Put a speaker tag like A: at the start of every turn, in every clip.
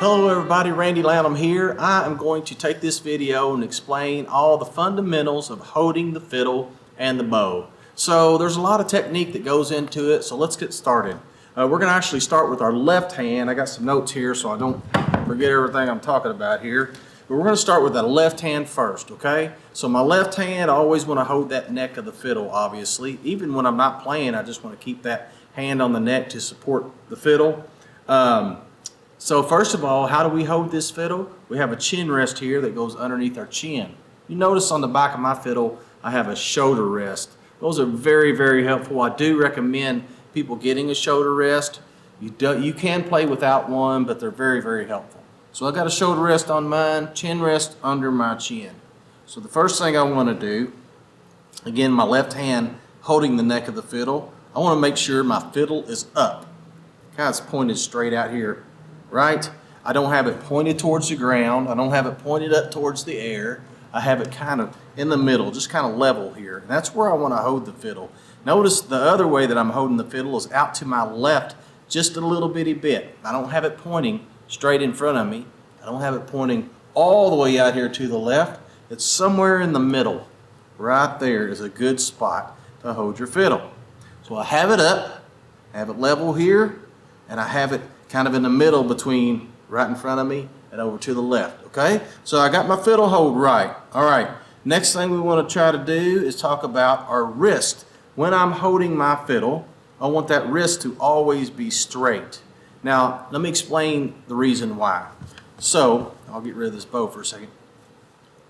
A: Hello everybody, Randy Lanham here. I am going to take this video and explain all the fundamentals of holding the fiddle and the bow. So there's a lot of technique that goes into it, so let's get started. We're going to actually start with our left hand. I got some notes here so I don't forget everything I'm talking about here. But we're going to start with the left hand first, okay? So my left hand, I always want to hold that neck of the fiddle, obviously. Even when I'm not playing, I just want to keep that hand on the neck to support the fiddle. So first of all, how do we hold this fiddle? We have a chin rest here that goes underneath our chin. You notice on the back of my fiddle, I have a shoulder rest. Those are very, very helpful. I do recommend people getting a shoulder rest. You can play without one, but they're very, very helpful. So I got a shoulder rest on mine, chin rest under my chin. So the first thing I want to do, again, my left hand holding the neck of the fiddle, I want to make sure my fiddle is up. Kind of pointed straight out here, right? I don't have it pointed towards the ground. I don't have it pointed up towards the air. I have it kind of in the middle, just kind of level here. And that's where I want to hold the fiddle. Notice the other way that I'm holding the fiddle is out to my left just a little bitty bit. I don't have it pointing straight in front of me. I don't have it pointing all the way out here to the left. It's somewhere in the middle. Right there is a good spot to hold your fiddle. So I have it up, I have it level here, and I have it kind of in the middle between right in front of me and over to the left, okay? So I got my fiddle hold right. All right, next thing we want to try to do is talk about our wrist. When I'm holding my fiddle, I want that wrist to always be straight. Now, let me explain the reason why. So, I'll get rid of this bow for a second.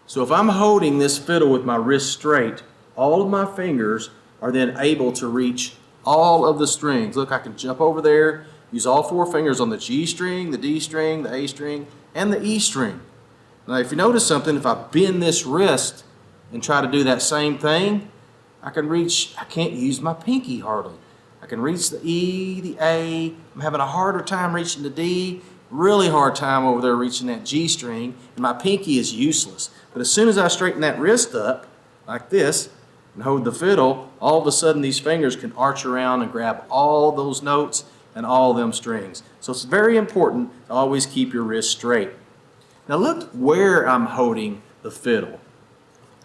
A: So if I'm holding this fiddle with my wrist straight, all of my fingers are then able to reach all of the strings. Look, I can jump over there, use all four fingers on the G string, the D string, the A string, and the E string. Now if you notice something, if I bend this wrist and try to do that same thing, I can't use my pinky hardly. I can reach the E, the A, I'm having a harder time reaching the D, really hard time over there reaching that G string, and my pinky is useless. But as soon as I straighten that wrist up, like this, and hold the fiddle, all of a sudden these fingers can arch around and grab all those notes and all them strings. So it's very important to always keep your wrist straight. Now look where I'm holding the fiddle.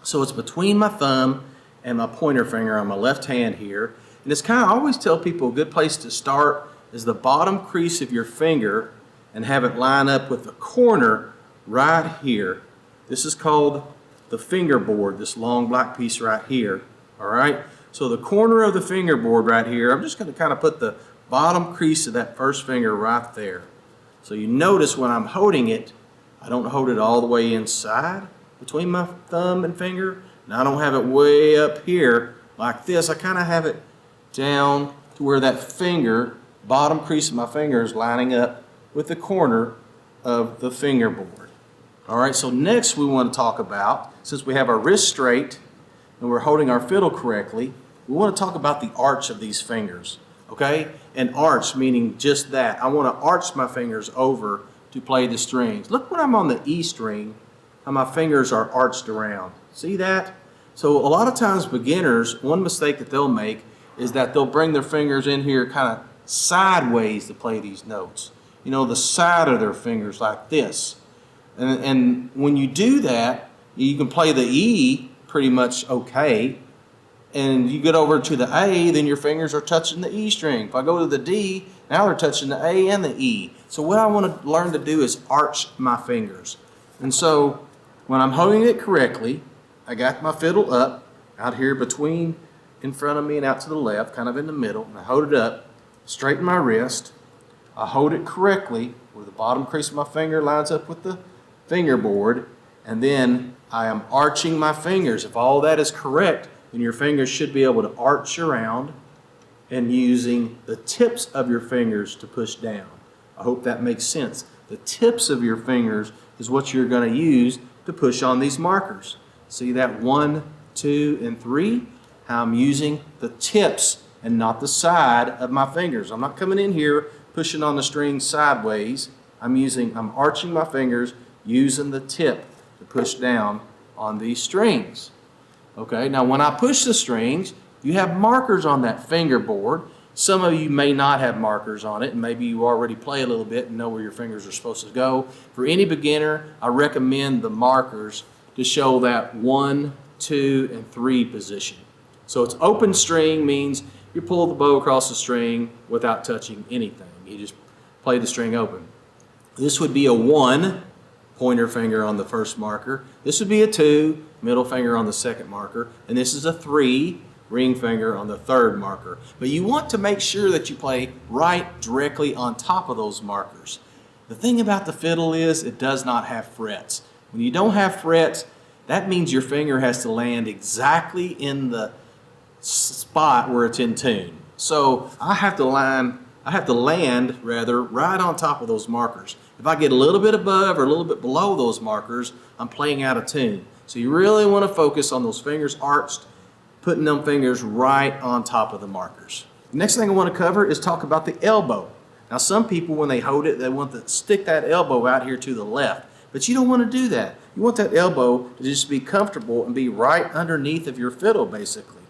A: So it's between my thumb and my pointer finger on my left hand here. And it's kind of, I always tell people a good place to start is the bottom crease of your finger and have it line up with the corner right here. This is called the fingerboard, this long black piece right here. All right? So the corner of the fingerboard right here, I'm just going to kind of put the bottom crease of that first finger right there. So you notice when I'm holding it, I don't hold it all the way inside between my thumb and finger. And I don't have it way up here like this. I kind of have it down to where that finger, bottom crease of my finger is lining up with the corner of the fingerboard. All right, so next we want to talk about, since we have our wrist straight and we're holding our fiddle correctly, we want to talk about the arch of these fingers, okay? And arch meaning just that. I want to arch my fingers over to play the strings. Look when I'm on the E string, how my fingers are arched around. See that? So a lot of times beginners, one mistake that they'll make is that they'll bring their fingers in here kind of sideways to play these notes. You know, the side of their fingers like this. And when you do that, you can play the E pretty much okay. And you get over to the A, then your fingers are touching the E string. If I go to the D, now they're touching the A and the E. So what I want to learn to do is arch my fingers. And so when I'm holding it correctly, I got my fiddle up out here between in front of me and out to the left, kind of in the middle. And I hold it up, straighten my wrist. I hold it correctly where the bottom crease of my finger lines up with the fingerboard, and then I am arching my fingers. If all that is correct, then your fingers should be able to arch around and using the tips of your fingers to push down. I hope that makes sense. The tips of your fingers is what you're going to use to push on these markers. See that 1, 2, and 3? How I'm using the tips and not the side of my fingers. I'm not coming in here pushing on the string sideways. I'm arching my fingers using the tip to push down on these strings. Okay, now when I push the strings, you have markers on that fingerboard. Some of you may not have markers on it, and maybe you already play a little bit and know where your fingers are supposed to go. For any beginner, I recommend the markers to show that 1, 2, and 3 position. So it's open string means you pull the bow across the string without touching anything. You just play the string open. This would be a 1, pointer finger on the first marker. This would be a 2, middle finger on the second marker. And this is a 3, ring finger on the third marker. But you want to make sure that you play right directly on top of those markers. The thing about the fiddle is it does not have frets. When you don't have frets, that means your finger has to land exactly in the spot where it's in tune. So I have to land right on top of those markers. If I get a little bit above or a little bit below those markers, I'm playing out of tune. So you really want to focus on those fingers arched, putting them fingers right on top of the markers. The next thing I want to cover is talk about the elbow. Now some people, when they hold it, they want to stick that elbow out here to the left. But you don't want to do that. You want that elbow to just be comfortable and be right underneath of your fiddle, basically.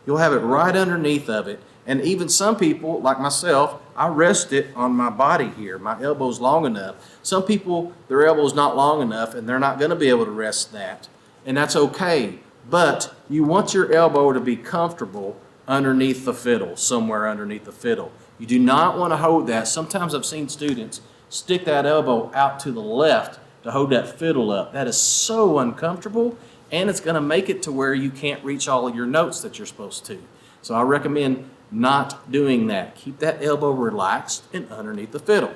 A: You'll have it right underneath of it. And even some people, like myself, I rest it on my body here. My elbow's long enough. Some people, their elbow's not long enough, and they're not going to be able to rest that. And that's okay. But you want your elbow to be comfortable underneath the fiddle, somewhere underneath the fiddle. You do not want to hold that. Sometimes I've seen students stick that elbow out to the left to hold that fiddle up. That is so uncomfortable, and it's going to make it to where you can't reach all of your notes that you're supposed to. So I recommend not doing that. Keep that elbow relaxed and underneath the fiddle.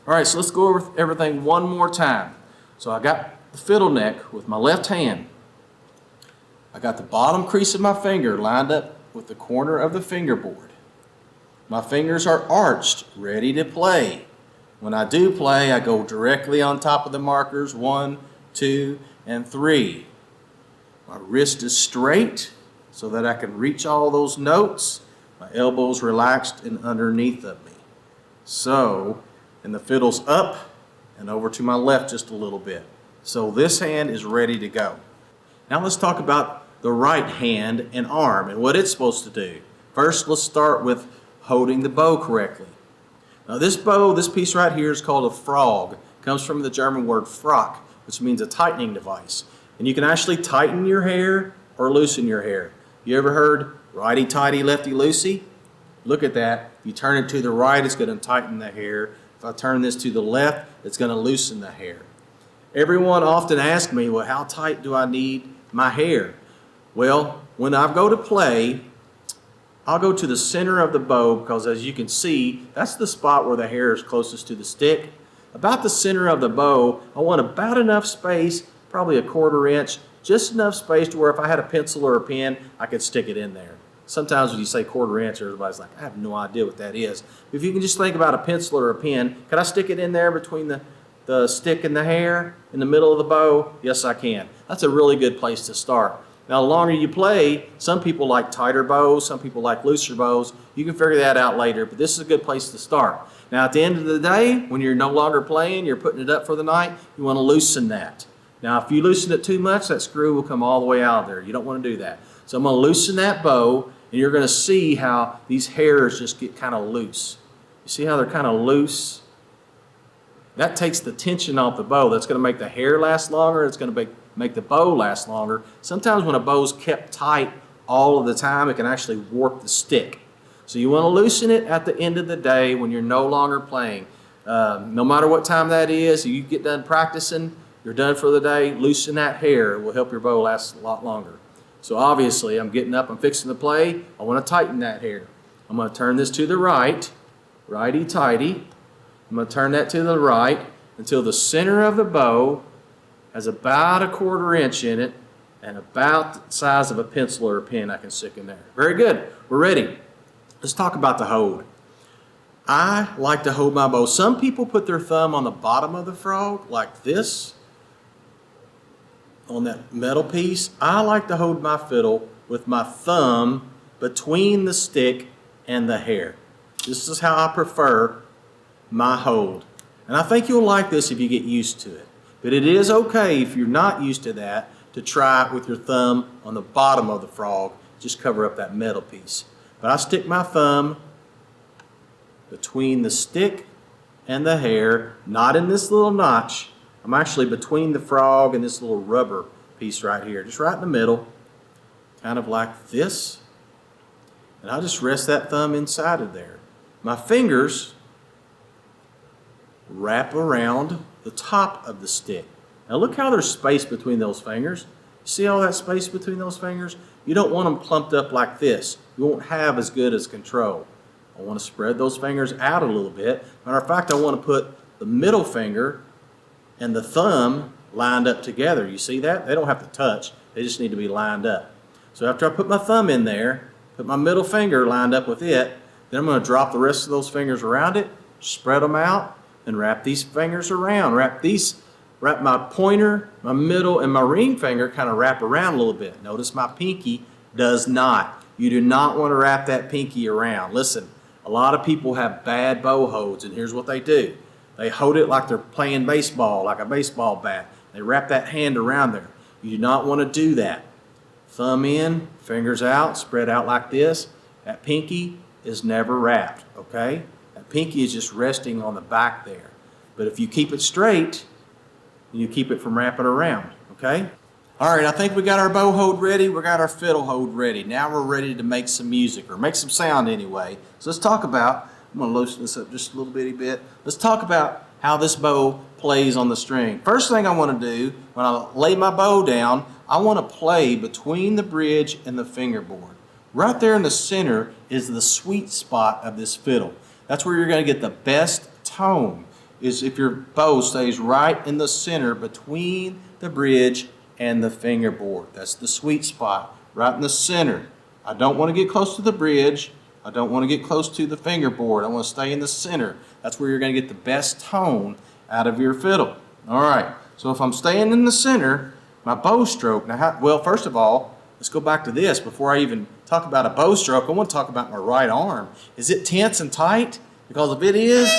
A: All right, so let's go over everything one more time. So I got the fiddle neck with my left hand. I got the bottom crease of my finger lined up with the corner of the fingerboard. My fingers are arched, ready to play. When I do play, I go directly on top of the markers, 1, 2, and 3. My wrist is straight so that I can reach all those notes. My elbow's relaxed and underneath of me. So, and the fiddle's up and over to my left just a little bit. So this hand is ready to go. Now let's talk about the right hand and arm and what it's supposed to do. First, let's start with holding the bow correctly. Now this bow, this piece right here is called a frog. It comes from the German word frock, which means a tightening device. And you can actually tighten your hair or loosen your hair. You ever heard righty-tighty, lefty-loosey? Look at that. If you turn it to the right, it's going to tighten the hair. If I turn this to the left, it's going to loosen the hair. Everyone often asks me, well, how tight do I need my hair? Well, when I go to play, I'll go to the center of the bow because as you can see, that's the spot where the hair is closest to the stick. About the center of the bow, I want about enough space, probably a 1/4 inch, just enough space to where if I had a pencil or a pen, I could stick it in there. Sometimes when you say 1/4 inch, everybody's like, I have no idea what that is. If you can just think about a pencil or a pen, can I stick it in there between the stick and the hair in the middle of the bow? Yes, I can. That's a really good place to start. Now, the longer you play, some people like tighter bows, some people like looser bows. You can figure that out later, but this is a good place to start. Now, at the end of the day, when you're no longer playing, you're putting it up for the night, you want to loosen that. Now, if you loosen it too much, that screw will come all the way out of there. You don't want to do that. So I'm going to loosen that bow, and you're going to see how these hairs just get kind of loose. You see how they're kind of loose? That takes the tension off the bow. That's going to make the hair last longer. It's going to make the bow last longer. Sometimes when a bow's kept tight all of the time, it can actually warp the stick. So you want to loosen it at the end of the day when you're no longer playing. No matter what time that is, you get done practicing, you're done for the day, loosen that hair. It will help your bow last a lot longer. So obviously, I'm getting up, I'm fixing to play. I want to tighten that hair. I'm going to turn this to the right, righty-tighty. I'm going to turn that to the right until the center of the bow has about a 1/4 inch in it and about the size of a pencil or a pen I can stick in there. Very good. We're ready. Let's talk about the hold. I like to hold my bow. Some people put their thumb on the bottom of the frog like this on that metal piece. I like to hold my fiddle with my thumb between the stick and the hair. This is how I prefer my hold. And I think you'll like this if you get used to it. But it is okay if you're not used to that to try it with your thumb on the bottom of the frog. Just cover up that metal piece. But I stick my thumb between the stick and the hair, not in this little notch. I'm actually between the frog and this little rubber piece right here, just right in the middle, kind of like this. And I'll just rest that thumb inside of there. My fingers wrap around the top of the stick. Now look how there's space between those fingers. See all that space between those fingers? You don't want them clumped up like this. You won't have as good as control. I want to spread those fingers out a little bit. Matter of fact, I want to put the middle finger and the thumb lined up together. You see that? They don't have to touch. They just need to be lined up. So after I put my thumb in there, put my middle finger lined up with it, then I'm going to drop the rest of those fingers around it, spread them out, and wrap these fingers around. Wrap my pointer, my middle, and my ring finger kind of wrap around a little bit. Notice my pinky does not. You do not want to wrap that pinky around. Listen, a lot of people have bad bow holds, and here's what they do. They hold it like they're playing baseball, like a baseball bat. They wrap that hand around there. You do not want to do that. Thumb in, fingers out, spread out like this. That pinky is never wrapped, okay? That pinky is just resting on the back there. But if you keep it straight, you keep it from wrapping around, okay? All right, I think we got our bow hold ready. We got our fiddle hold ready. Now we're ready to make some music, or make some sound anyway. So let's talk about, I'm going to loosen this up just a little bitty bit. Let's talk about how this bow plays on the string. First thing I want to do, when I lay my bow down, I want to play between the bridge and the fingerboard. Right there in the center is the sweet spot of this fiddle. That's where you're going to get the best tone, is if your bow stays right in the center between the bridge and the fingerboard. That's the sweet spot, right in the center. I don't want to get close to the bridge. I don't want to get close to the fingerboard. I want to stay in the center. That's where you're going to get the best tone out of your fiddle. All right, so if I'm staying in the center, my bow stroke, now well, first of all, let's go back to this. Before I even talk about a bow stroke, I want to talk about my right arm. Is it tense and tight? Because if it is,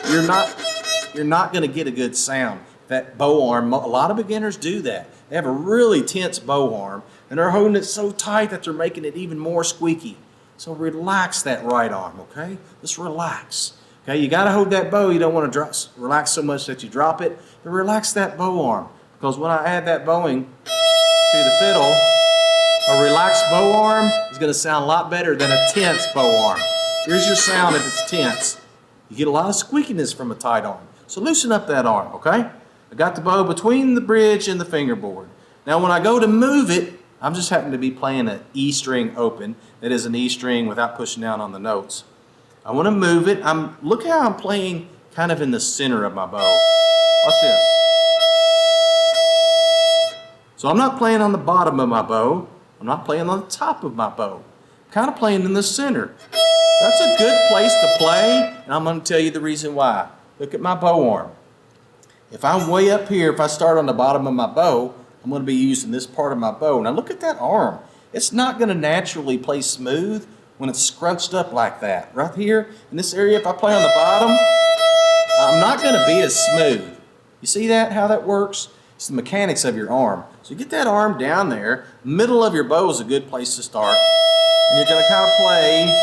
A: you're not going to get a good sound. That bow arm, a lot of beginners do that. They have a really tense bow arm, and they're holding it so tight that they're making it even more squeaky. So relax that right arm, okay? Just relax. Okay, you got to hold that bow. You don't want to relax so much that you drop it, but relax that bow arm, because when I add that bowing to the fiddle, a relaxed bow arm is going to sound a lot better than a tense bow arm. Here's your sound if it's tense. You get a lot of squeakiness from a tight arm. So loosen up that arm, okay? I got the bow between the bridge and the fingerboard. Now when I go to move it, I'm just happening to be playing an E string open. That is an E string without pushing down on the notes. I want to move it. Look how I'm playing kind of in the center of my bow. Watch this. So I'm not playing on the bottom of my bow. I'm not playing on the top of my bow. I'm kind of playing in the center. That's a good place to play, and I'm going to tell you the reason why. Look at my bow arm. If I'm way up here, if I start on the bottom of my bow, I'm going to be using this part of my bow. Now look at that arm. It's not going to naturally play smooth when it's scrunched up like that. Right here in this area, if I play on the bottom, I'm not going to be as smooth. You see that, how that works? It's the mechanics of your arm. So you get that arm down there. Middle of your bow is a good place to start. And you're going to kind of play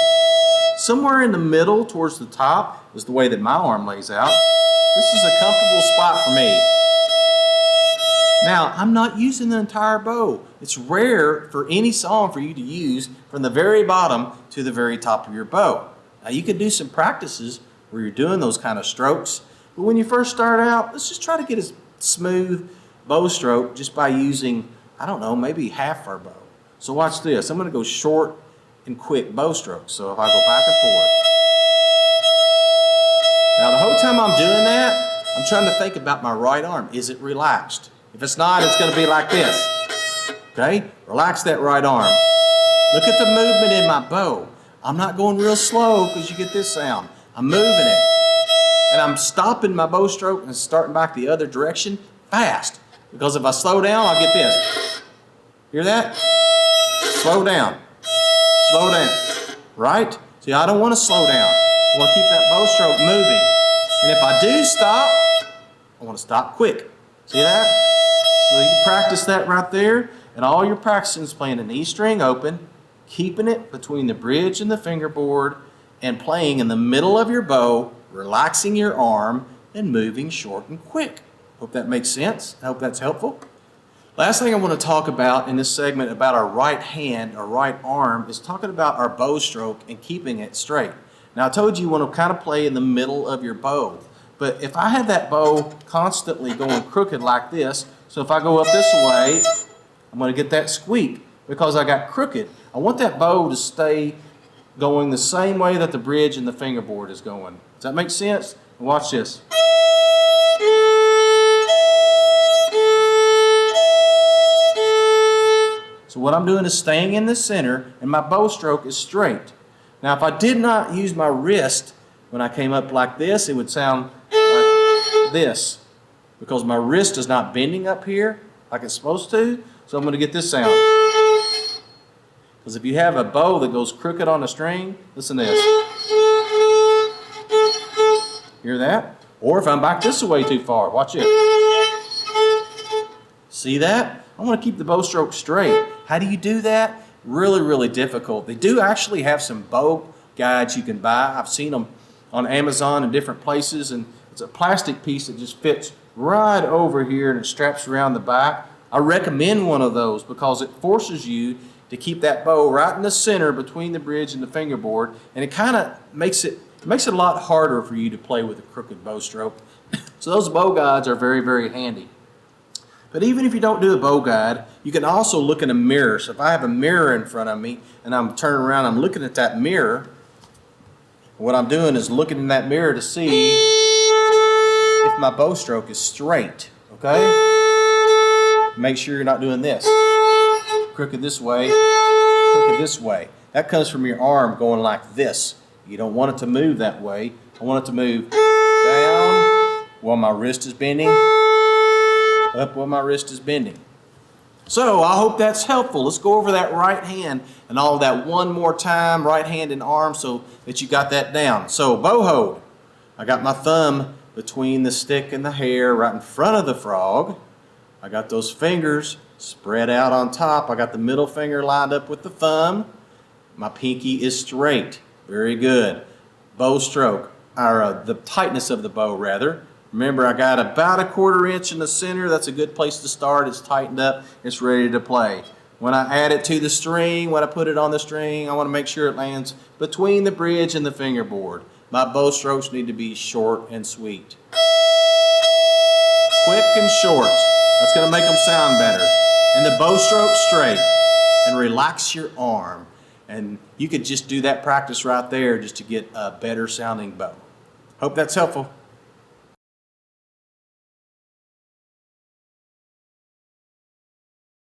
A: somewhere in the middle towards the top is the way that my arm lays out. This is a comfortable spot for me. Now, I'm not using the entire bow. It's rare for any song for you to use from the very bottom to the very top of your bow. Now, you can do some practices where you're doing those kind of strokes, but when you first start out, let's just try to get a smooth bow stroke just by using, I don't know, maybe half our bow. So watch this. I'm going to go short and quick bow strokes. So if I go back and forth. Now, the whole time I'm doing that, I'm trying to think about my right arm. Is it relaxed? If it's not, it's going to be like this. Okay? Relax that right arm. Look at the movement in my bow. I'm not going real slow because you get this sound. I'm moving it. And I'm stopping my bow stroke and starting back the other direction fast. Because if I slow down, I'll get this. Hear that? Slow down. Slow down. Right? See, I don't want to slow down. I want to keep that bow stroke moving. And if I do stop, I want to stop quick. See that? So you can practice that right there. And all you're practicing is playing an E string open, keeping it between the bridge and the fingerboard, and playing in the middle of your bow, relaxing your arm, and moving short and quick. Hope that makes sense. I hope that's helpful. Last thing I want to talk about in this segment about our right hand, our right arm, is talking about our bow stroke and keeping it straight. Now I told you want to kind of play in the middle of your bow, but if I had that bow constantly going crooked like this, so if I go up this way, I'm going to get that squeak because I got crooked. I want that bow to stay going the same way that the bridge and the fingerboard is going. Does that make sense? Watch this. So what I'm doing is staying in the center and my bow stroke is straight. Now if I did not use my wrist when I came up like this, it would sound like this because my wrist is not bending up here like it's supposed to. So I'm going to get this sound. Because if you have a bow that goes crooked on a string, listen to this. Hear that? Or if I'm back this way too far, watch it. See that? I want to keep the bow stroke straight. How do you do that? Really, really difficult. They do actually have some bow guides you can buy. I've seen them on Amazon and different places, and it's a plastic piece that just fits right over here and it straps around the back. I recommend one of those because it forces you to keep that bow right in the center between the bridge and the fingerboard, and it kind of makes it a lot harder for you to play with a crooked bow stroke. So those bow guides are very, very handy. But even if you don't do a bow guide, you can also look in a mirror. So if I have a mirror in front of me and I'm turning around, I'm looking at that mirror, what I'm doing is looking in that mirror to see if my bow stroke is straight, okay? Make sure you're not doing this. Crooked this way, crooked this way. That comes from your arm going like this. You don't want it to move that way. I want it to move down while my wrist is bending, up while my wrist is bending. So I hope that's helpful. Let's go over that right hand and all of that one more time, right hand and arm, so that you got that down. So bow hold. I got my thumb between the stick and the hair right in front of the frog. I got those fingers spread out on top. I got the middle finger lined up with the thumb. My pinky is straight. Very good. Bow stroke, or the tightness of the bow rather. Remember, I got about 1/4 inch in the center. That's a good place to start. It's tightened up. It's ready to play. When I add it to the string, when I put it on the string, I want to make sure it lands between the bridge and the fingerboard. My bow strokes need to be short and sweet. Quick and short. That's going to make them sound better. And the bow stroke straight. And relax your arm. And you could just do that practice right there just to get a better sounding bow. Hope that's helpful.